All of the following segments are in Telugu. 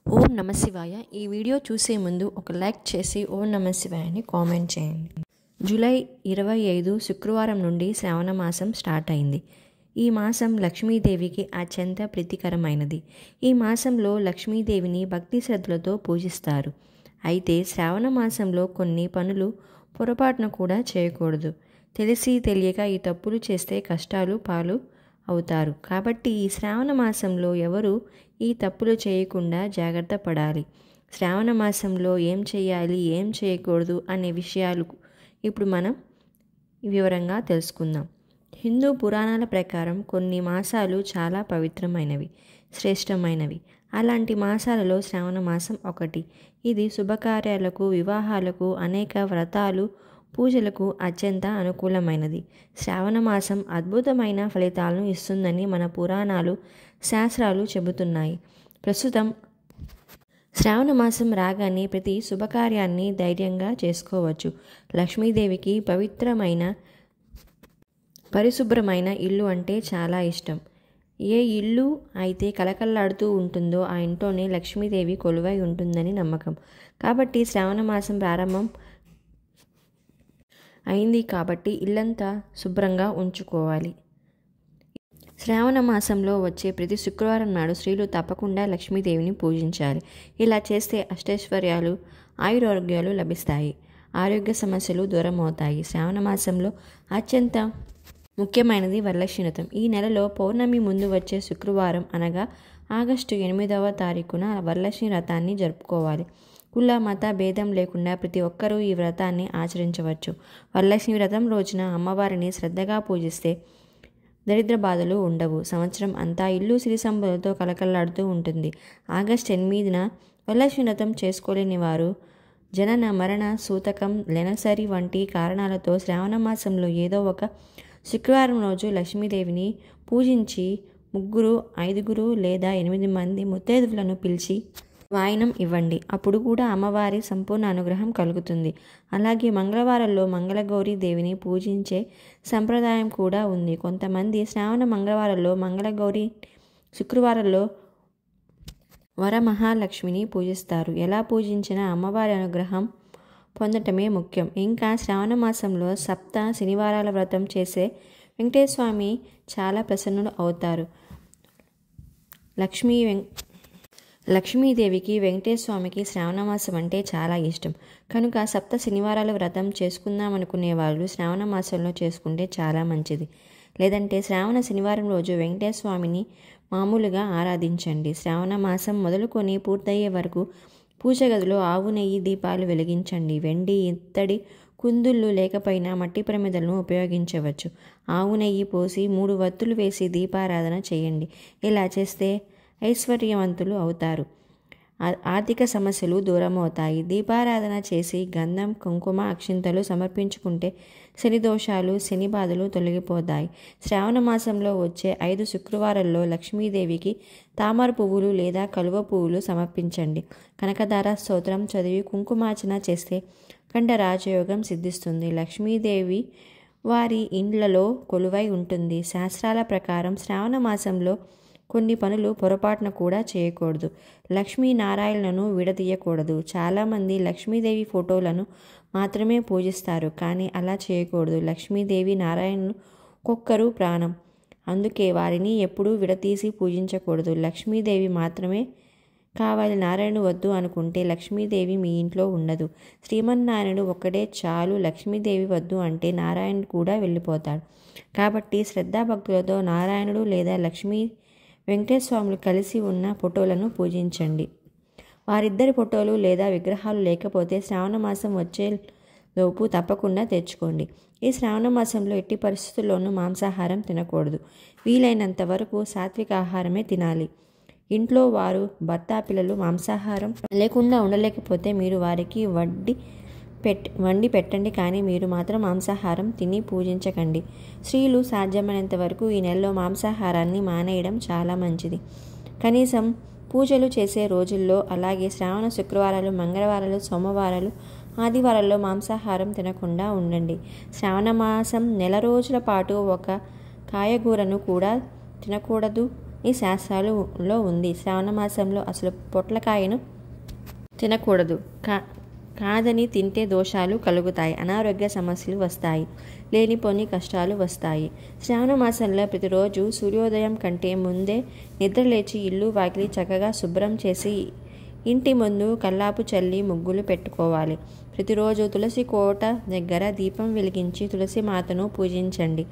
ఓం నమ శివాయ. ఈ వీడియో చూసే ముందు ఒక లైక్ చేసి ఓం నమ శివాయ అని కామెంట్ చేయండి. జూలై 25 శుక్రవారం నుండి శ్రావణ మాసం స్టార్ట్ అయింది. ఈ మాసం లక్ష్మీదేవికి అత్యంత ప్రీతికరమైనది. ఈ మాసంలో లక్ష్మీదేవిని భక్తి శ్రద్ధలతో పూజిస్తారు. అయితే శ్రావణ మాసంలో కొన్ని పనులు పొరపాటున కూడా చేయకూడదు. తెలిసి తెలియక ఈ తప్పులు చేస్తే కష్టాలు పాలు అవుతారు. కాబట్టి ఈ శ్రావణ మాసంలో ఎవరు ఈ తప్పులు చేయకుండా జాగ్రత్త పడాలి. శ్రావణ మాసంలో ఏం చేయాలి, ఏం చేయకూడదు అనే విషయాలు ఇప్పుడు మనం వివరంగా తెలుసుకుందాం. హిందూ పురాణాల ప్రకారం కొన్ని మాసాలు చాలా పవిత్రమైనవి, శ్రేష్టమైనవి. అలాంటి మాసాలలో శ్రావణ మాసం ఒకటి. ఇది శుభకార్యాలకు, వివాహాలకు, అనేక వ్రతాలు, పూజలకు అత్యంత అనుకూలమైనది. శ్రావణ మాసం అద్భుతమైన ఫలితాలను ఇస్తుందని మన పురాణాలు, శాస్త్రాలు చెబుతున్నాయి. ప్రస్తుతం శ్రావణ మాసం రాగానే ప్రతి శుభకార్యాన్ని ధైర్యంగా చేసుకోవచ్చు. లక్ష్మీదేవికి పవిత్రమైన, పరిశుభ్రమైన ఇల్లు అంటే చాలా ఇష్టం. ఏ ఇల్లు అయితే కలకల్లాడుతూ ఉంటుందో ఆ ఇంట్లోనే లక్ష్మీదేవి కొలువై ఉంటుందని నమ్మకం. కాబట్టి శ్రావణ మాసం ప్రారంభం అయింది కాబట్టి ఇల్లంతా శుభ్రంగా ఉంచుకోవాలి. శ్రావణ మాసంలో వచ్చే ప్రతి శుక్రవారం నాడు స్త్రీలు తప్పకుండా లక్ష్మీదేవిని పూజించాలి. ఇలా చేస్తే అష్టైశ్వర్యాలు, ఆయురారోగ్యాలు లభిస్తాయి. ఆరోగ్య సమస్యలు దూరం అవుతాయి. శ్రావణ మాసంలో అత్యంత ముఖ్యమైనది వరలక్ష్మి వ్రతం. ఈ నెలలో పౌర్ణమి ముందు వచ్చే శుక్రవారం అనగా ఆగస్టు 8వ తారీఖున వరలక్ష్మి వ్రతాన్ని జరుపుకోవాలి. కుల మత భేదం లేకుండా ప్రతి ఒక్కరూ ఈ వ్రతాన్ని ఆచరించవచ్చు. వరలక్ష్మి వ్రతం రోజున అమ్మవారిని శ్రద్ధగా పూజిస్తే దరిద్ర బాధలు ఉండవు. సంవత్సరం అంతా ఇల్లు సిరి సంపదలతో కలకల్లాడుతూ ఉంటుంది. ఆగస్టు 8న వరలక్ష్మి వ్రతం చేసుకోలేని వారు జనన, మరణ, సూతకం, నెలసరి వంటి కారణాలతో శ్రావణ మాసంలో ఏదో ఒక శుక్రవారం రోజు లక్ష్మీదేవిని పూజించి 3, 5 లేదా 8 మంది ముత్తైదువులను పిలిచి వాయినం ఇవ్వండి. అప్పుడు కూడా అమ్మవారి సంపూర్ణ అనుగ్రహం కలుగుతుంది. అలాగే మంగళవారాల్లో మంగళగౌరి దేవిని పూజించే సంప్రదాయం కూడా ఉంది. కొంతమంది శ్రావణ మంగళవారాల్లో మంగళగౌరి, శుక్రవారాల్లో వరమహాలక్ష్మిని పూజిస్తారు. ఎలా పూజించినా అమ్మవారి అనుగ్రహం పొందటమే ముఖ్యం. ఇంకా శ్రావణ మాసంలో సప్త శనివారాల వ్రతం చేసే వెంకటేశ్వర స్వామి చాలా ప్రసన్నుడు అవుతారు. లక్ష్మీదేవికి, వెంకటేశ్వర స్వామికి శ్రావణ మాసం అంటే చాలా ఇష్టం. కనుక సప్త శనివారాల వ్రతం చేసుకుందామనుకునే వాళ్ళు శ్రావణ మాసంలో చేసుకుంటే చాలా మంచిది. లేదంటే శ్రావణ శనివారం రోజు వెంకటేశ్వర స్వామిని మామూలుగా ఆరాధించండి. శ్రావణ మాసం మొదలుకొని పూర్తయ్యే వరకు పూజ గదిలో ఆవు నెయ్యి దీపాలు వెలిగించండి. వెండి, ఇత్తడి కుందుళ్ళు లేకపోయినా మట్టి ప్రమిదలను ఉపయోగించవచ్చు. ఆవు నెయ్యి పోసి 3 వత్తులు వేసి దీపారాధన చేయండి. ఇలా చేస్తే ఐశ్వర్యవంతులు అవుతారు. ఆర్థిక సమస్యలు దూరం అవుతాయి. దీపారాధన చేసి గంధం, కుంకుమ, అక్షింతలు సమర్పించుకుంటే శని దోషాలు, శని బాధలు తొలగిపోతాయి. శ్రావణ మాసంలో వచ్చే 5 శుక్రవారాల్లో లక్ష్మీదేవికి తామర పువ్వులు లేదా కలువ పువ్వులు సమర్పించండి. కనకదార స్తోత్రం చదివి కుంకుమార్చన చేస్తే కంఠ రాజయోగం సిద్ధిస్తుంది. లక్ష్మీదేవి వారి ఇండ్లలో కొలువై ఉంటుంది. శాస్త్రాల ప్రకారం శ్రావణ మాసంలో కొన్ని పనులు పొరపాటున కూడా చేయకూడదు. లక్ష్మీనారాయణలను విడదీయకూడదు. చాలామంది లక్ష్మీదేవి ఫోటోలను మాత్రమే పూజిస్తారు, కానీ అలా చేయకూడదు. లక్ష్మీదేవి, నారాయణులు ఒక్కొక్కరు ప్రాణం. అందుకే వారిని ఎప్పుడూ విడతీసి పూజించకూడదు. లక్ష్మీదేవి మాత్రమే కావాలి, నారాయణుడు వద్దు అనుకుంటే లక్ష్మీదేవి మీ ఇంట్లో ఉండదు. శ్రీమన్నారాయణుడు ఒక్కడే చాలు, లక్ష్మీదేవి వద్దు అంటే నారాయణుడు కూడా వెళ్ళిపోతాడు. కాబట్టి శ్రద్ధాభక్తులతో నారాయణుడు లేదా లక్ష్మీ, వెంకటేశ్వర స్వాములు కలిసి ఉన్న ఫోటోలను పూజించండి. వారిద్దరి ఫోటోలు లేదా విగ్రహాలు లేకపోతే శ్రావణ మాసం వచ్చేలోపు తప్పకుండా తెచ్చుకోండి. ఈ శ్రావణ మాసంలో ఎట్టి పరిస్థితుల్లోనూ మాంసాహారం తినకూడదు. వీలైనంత వరకు సాత్విక ఆహారమే తినాలి. ఇంట్లో వారు, భర్త, పిల్లలు మాంసాహారం లేకుండా ఉండలేకపోతే మీరు వారికి వండి పెట్టండి, కానీ మీరు మాత్రం మాంసాహారం తిని పూజించకండి. స్త్రీలు సాధ్యమైనంత వరకు ఈ నెలలో మాంసాహారాన్ని మానేయడం చాలా మంచిది. కనీసం పూజలు చేసే రోజుల్లో, అలాగే శ్రావణ శుక్రవారాలు, మంగళవారాలు, సోమవారాలు, ఆదివారాల్లో మాంసాహారం తినకుండా ఉండండి. శ్రావణ మాసం నెల రోజుల పాటు ఒక కాయగూరను కూడా తినకూడదు. ఈ శాస్త్రాలలో ఉంది. శ్రావణ మాసంలో అసలు పొట్లకాయను తినకూడదు. కాదని తింటే దోషాలు కలుగుతాయి, అనారోగ్య సమస్యలు వస్తాయి, లేనిపోని కష్టాలు వస్తాయి. శ్రావణ మాసంలో ప్రతిరోజు సూర్యోదయం కంటే ముందే నిద్రలేచి ఇల్లు వాకిలి చక్కగా శుభ్రం చేసి ఇంటి ముందు కల్లాపు చల్లి ముగ్గులు పెట్టుకోవాలి. ప్రతిరోజు తులసి కోట దగ్గర దీపం వెలిగించి తులసి మాతను పూజించండి.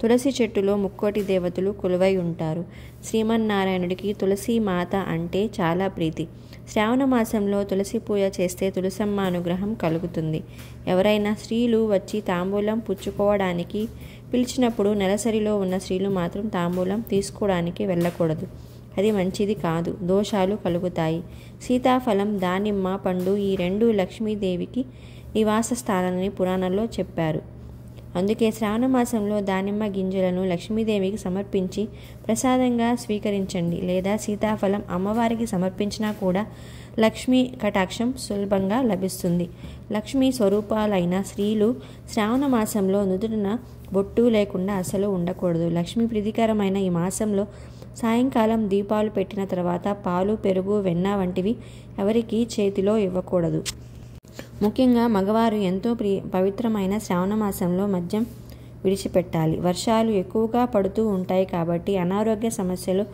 తులసి చెట్టులో ముక్కోటి దేవతలు కొలువై ఉంటారు. శ్రీమన్నారాయణుడికి తులసి మాత అంటే చాలా ప్రీతి. శ్రావణ మాసంలో తులసి పూజ చేస్తే తులసమ్మ అనుగ్రహం కలుగుతుంది. ఎవరైనా స్త్రీలు వచ్చి తాంబూలం పుచ్చుకోవడానికి పిలిచినప్పుడు నెలసరిలో ఉన్న స్త్రీలు మాత్రం తాంబూలం తీసుకోవడానికి వెళ్ళకూడదు. అది మంచిది కాదు, దోషాలు కలుగుతాయి. సీతాఫలం, దానిమ్మ పండు ఈ రెండు లక్ష్మీదేవికి నివాస స్థానాలని పురాణంలో చెప్పారు. అందుకే శ్రావణ మాసంలో దానిమ్మ గింజలను లక్ష్మీదేవికి సమర్పించి ప్రసాదంగా స్వీకరించండి. లేదా సీతాఫలం అమ్మవారికి సమర్పించినా కూడా లక్ష్మీ కటాక్షం సులభంగా లభిస్తుంది. లక్ష్మీ స్వరూపాలైన స్త్రీలు శ్రావణ మాసంలో నుదుటిన బొట్టు లేకుండా అసలు ఉండకూడదు. లక్ష్మీ ప్రీతికరమైన ఈ మాసంలో సాయంకాలం దీపాలు పెట్టిన తర్వాత పాలు, పెరుగు, వెన్న వంటివి ఎవరికి చేతిలో ఇవ్వకూడదు. ముఖ్యంగా మగవారు ఎంతో పవిత్రమైన శ్రావణ మాసంలో మద్యం విడిచిపెట్టాలి. వర్షాలు ఎక్కువగా పడుతూ ఉంటాయి కాబట్టి అనారోగ్య సమస్యలు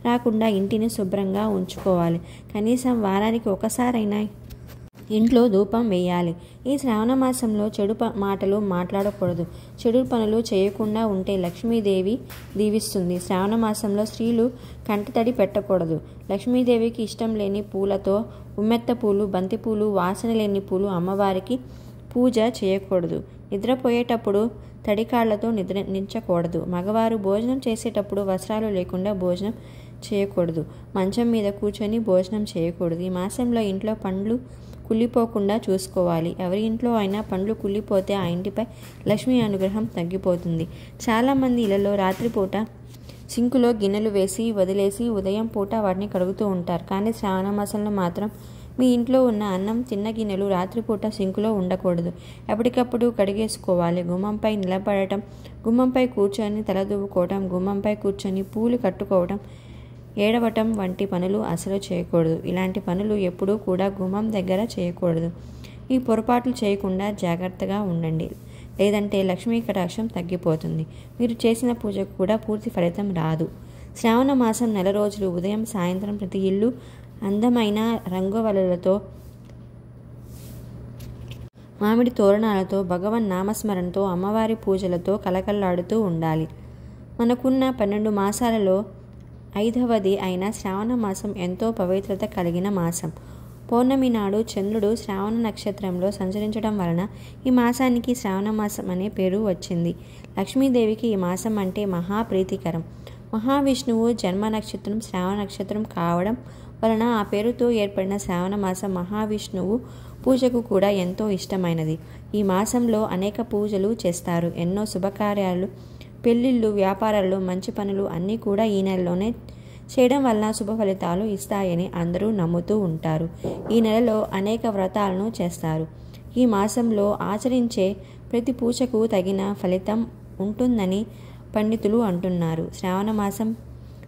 రాకుండా ఇంటిని శుభ్రంగా ఉంచుకోవాలి. కనీసం వారానికి ఒకసారైనా ఇంట్లో ధూపం వేయాలి. ఈ శ్రావణ మాసంలో చెడు మాటలు మాట్లాడకూడదు. చెడు పనులు చేయకుండా ఉంటే లక్ష్మీదేవి దీవిస్తుంది. శ్రావణ మాసంలో స్త్రీలు కంటతడి పెట్టకూడదు. లక్ష్మీదేవికి ఇష్టం లేని పూలతో ఉమ్మెత్త పూలు, బంతిపూలు, వాసన లేని పూలు అమ్మవారికి పూజ చేయకూడదు. నిద్రపోయేటప్పుడు తడికాళ్లతో నిద్రించకూడదు. మగవారు భోజనం చేసేటప్పుడు వస్త్రాలు లేకుండా భోజనం చేయకూడదు. మంచం మీద కూర్చొని భోజనం చేయకూడదు. ఈ మాసంలో ఇంట్లో పండ్లు కుళ్ళిపోకుండా చూసుకోవాలి. ఎవరి ఇంట్లో అయినా పండ్లు కుళ్ళిపోతే ఆ ఇంటిపై లక్ష్మీ అనుగ్రహం తగ్గిపోతుంది. చాలామంది ఇళ్లలో రాత్రిపూట సింకులో గిన్నెలు వేసి వదిలేసి ఉదయం పూట వాటిని కడుగుతూ ఉంటారు. కానీ శ్రావణ మాసంలో మాత్రం మీ ఇంట్లో ఉన్న అన్నం, తిన్న గిన్నెలు రాత్రిపూట సింకులో ఉండకూడదు. ఎప్పటికప్పుడు కడిగేసుకోవాలి. గుమ్మంపై నిలబడటం, గుమ్మంపై కూర్చొని తలదువ్వుకోవటం, గుమ్మంపై కూర్చొని పూలు కట్టుకోవటం, ఏడవటం వంటి పనులు అసలు చేయకూడదు. ఇలాంటి పనులు ఎప్పుడూ కూడా గుమ్మం దగ్గర చేయకూడదు. ఈ పొరపాట్లు చేయకుండా జాగ్రత్తగా ఉండండి. లేదంటే లక్ష్మీ కటాక్షం తగ్గిపోతుంది. మీరు చేసిన పూజకు కూడా పూర్తి ఫలితం రాదు. శ్రావణ మాసం నెల రోజులు ఉదయం సాయంత్రం ప్రతి ఇల్లు అందమైన రంగువలలతో, మామిడి తోరణాలతో, భగవన్ నామస్మరణతో, అమ్మవారి పూజలతో కలకల్లాడుతూ ఉండాలి. మనకున్న 12 మాసాలలో 5వది అయిన శ్రావణ మాసం ఎంతో పవిత్రత కలిగిన మాసం. పౌర్ణమి నాడు చంద్రుడు శ్రావణ నక్షత్రంలో సంచరించడం వలన ఈ మాసానికి శ్రావణ మాసం అనే పేరు వచ్చింది. లక్ష్మీదేవికి ఈ మాసం అంటే మహా ప్రీతికరం. మహావిష్ణువు జన్మ నక్షత్రం శ్రావణ నక్షత్రం కావడం వలన ఆ పేరుతో ఏర్పడిన శ్రావణ మాసం మహావిష్ణువు పూజకు కూడా ఎంతో ఇష్టమైనది. ఈ మాసంలో అనేక పూజలు చేస్తారు. ఎన్నో శుభకార్యాలు, పెళ్ళిళ్ళు, వ్యాపారాలు, మంచి పనులు అన్నీ కూడా ఈ నెలలోనే చేయడం వలన శుభ ఫలితాలు ఇస్తాయని అందరూ నమ్ముతూ ఉంటారు. ఈ నెలలో అనేక వ్రతాలను చేస్తారు. ఈ మాసంలో ఆచరించే ప్రతి పూజకు తగిన ఫలితం ఉంటుందని పండితులు అంటున్నారు. శ్రావణ మాసం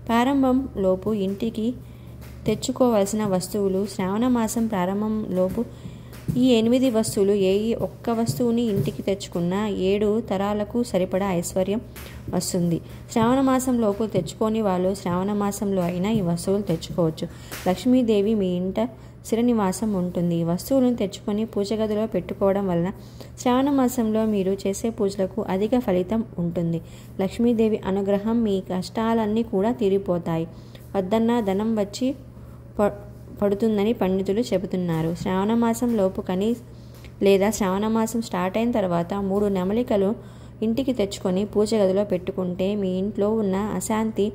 ప్రారంభంలోపు ఇంటికి తెచ్చుకోవలసిన వస్తువులు. శ్రావణ మాసం ప్రారంభంలోపు ఈ 8 వస్తువులు ఒక్క వస్తువుని ఇంటికి తెచ్చుకున్న 7 తరాలకు సరిపడా ఐశ్వర్యం వస్తుంది. శ్రావణ మాసంలోపు తెచ్చుకోని వాళ్ళు శ్రావణ మాసంలో అయినా ఈ వస్తువులు తెచ్చుకోవచ్చు. లక్ష్మీదేవి మీ ఇంట స్థిరనివాసం ఉంటుంది. ఈ వస్తువులను తెచ్చుకొని పూజ గదిలో పెట్టుకోవడం వలన శ్రావణ మాసంలో మీరు చేసే పూజలకు అధిక ఫలితం ఉంటుంది. లక్ష్మీదేవి అనుగ్రహం మీ కష్టాలన్నీ కూడా తీరిపోతాయి. వద్దన్న ధనం వచ్చి పడుతుందని పండితులు చెబుతున్నారు. శ్రావణ మాసం లోపు లేదా శ్రావణ మాసం స్టార్ట్ అయిన తర్వాత 3 నెమలికలు ఇంటికి తెచ్చుకొని పూజ గదిలో పెట్టుకుంటే మీ ఇంట్లో ఉన్న అశాంతి,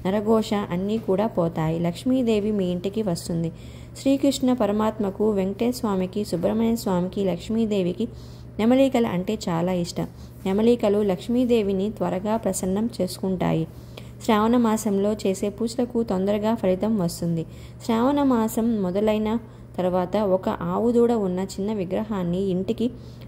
నరఘోష అన్నీ కూడా పోతాయి. లక్ష్మీదేవి మీ ఇంటికి వస్తుంది. శ్రీకృష్ణ పరమాత్మకు, వెంకటేశ్వర స్వామికి, సుబ్రహ్మణ్య స్వామికి, లక్ష్మీదేవికి నెమలికలు అంటే చాలా ఇష్టం. నెమలికలు లక్ష్మీదేవిని త్వరగా ప్రసన్నం చేసుకుంటాయి. శ్రావణ మాసంలో చేసే పూజలకు తొందరగా ఫలితం వస్తుంది. శ్రావణ మాసం మొదలైన తర్వాత ఒక ఆవు దూడ ఉన్న చిన్న విగ్రహాన్ని ఇంటికి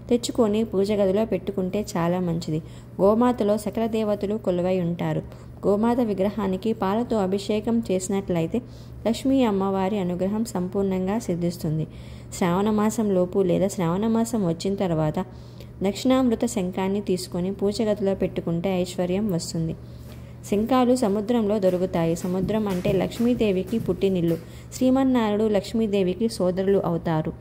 తెచ్చుకొని పూజ గదిలో పెట్టుకుంటే చాలా మంచిది. గోమాతలో సకల దేవతలు కొలువై ఉంటారు. గోమాత విగ్రహానికి పాలతో అభిషేకం చేసినట్లయితే లక్ష్మీ అమ్మవారి అనుగ్రహం సంపూర్ణంగా సిద్ధిస్తుంది. శ్రావణ మాసంలోపు లేదా శ్రావణ మాసం వచ్చిన తర్వాత దక్షిణామృత శంఖాన్ని తీసుకొని పూజ గదిలో పెట్టుకుంటే ఐశ్వర్యం వస్తుంది. శంఖాలు సముద్రంలో దొరుకుతాయి. సముద్రం అంటే లక్ష్మీదేవికి పుట్టినిల్లు. శ్రీమన్నారాయణుడు లక్ష్మీదేవికి సోదరులు అవుతారు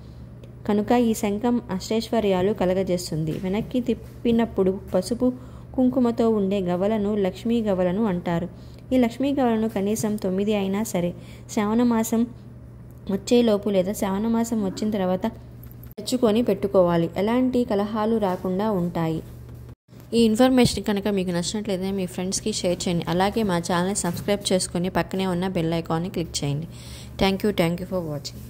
కనుక ఈ శంఖం అష్టైశ్వర్యాలు కలగజేస్తుంది. వెనక్కి తిప్పినప్పుడు పసుపు కుంకుమతో ఉండే గవలను లక్ష్మీ గవలను అంటారు. ఈ లక్ష్మీ గవలను కనీసం 9 అయినా సరే శ్రావణ మాసం వచ్చేలోపు లేదా శ్రావణ మాసం వచ్చిన తర్వాత తెచ్చుకొని పెట్టుకోవాలి. ఎలాంటి కలహాలు రాకుండా ఉంటాయి. ఈ ఇన్ఫర్మేషన్ కనుక మీకు నచ్చినట్లయితే మీ ఫ్రెండ్స్కి షేర్ చేయండి. అలాగే మా ఛానల్ని సబ్స్క్రైబ్ చేసుకొని పక్కనే ఉన్న బెల్ ఐకాన్ని క్లిక్ చేయండి. Thank you for watching.